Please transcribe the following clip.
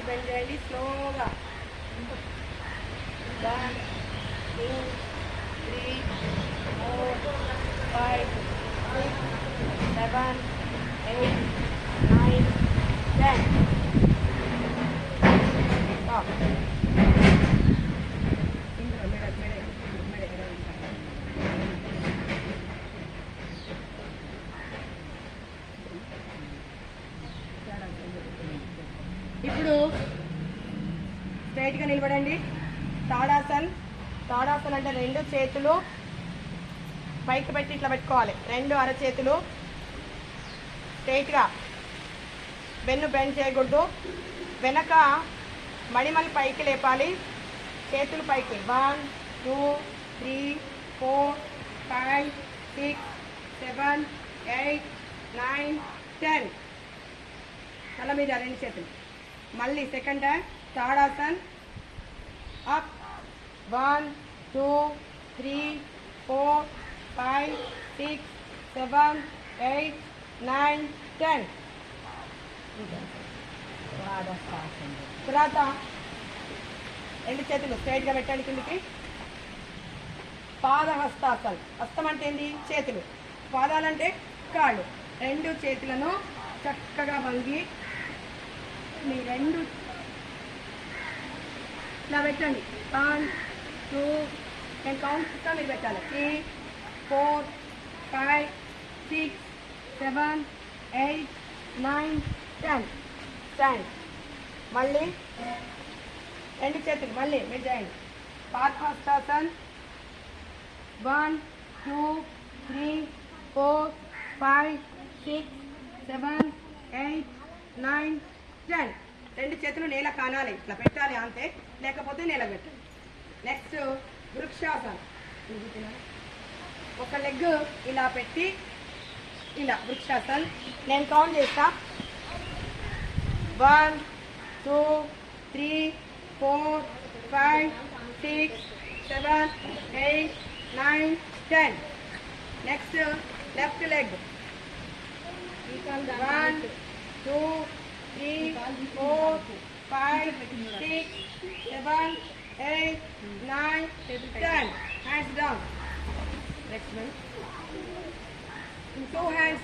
Bend చేయండి స్లోగా. 1 2 3 4 5 6 7 8 9 10. Stop. ఇప్పుడు స్ట్రైట్గా నిలబడండి. తాడాసన్. తాడాసన్ అంటే రెండు చేతులు పైకి పెట్టి ఇట్లా పెట్టుకోవాలి. రెండు అరచేతులు స్ట్రైట్గా, వెన్ను బెండ్ చేయకూడదు. వెనక మడిమలు పైకి లేపాలి, చేతులు పైకి. 1 2 3 4 5 6 7 8 9 10. తల మీద రెండు చేతులు. మళ్ళీ సెకండ్ టైం తాడాసన్. అప్. 1 2 3 4 5 6 7 8 9 10. తర్వాత రెండు చేతులు స్ట్రైట్గా పెట్టండి కిందికి. పాదహస్తాసన్. హస్తం అంటే ఏంది? చేతులు. పాదాలంటే కాళ్ళు. రెండు చేతులను చక్కగా వంగి మీ రెండు ఇలా పెట్టండి. 1 2 నేను కౌంట్ ఇస్తా, మీరు పెట్టాలి. 3 4 5 6 7 8 9 10. స్టాండ్. మళ్ళీ రెండు చేతులు మళ్ళీ మీరు చేయండి. పాదహస్తాసన్. 1 2 3 4 5 6 7 8 9 10. రెండు చేతులు నేల కానాలి, ఇట్లా పెట్టాలి అంతే, లేకపోతే నేల పెట్టండి. నెక్స్ట్ వృక్షాసన్. ఒక లెగ్ ఇలా పెట్టి ఇలా వృక్షాసన్. నేను కౌంట్ చేస్తా. 1 2 3 4 5 6 7 8 9 10. Next left leg. 1 2 3 4 5 6 7 8 9 10. Hands down. Next one. Two hands.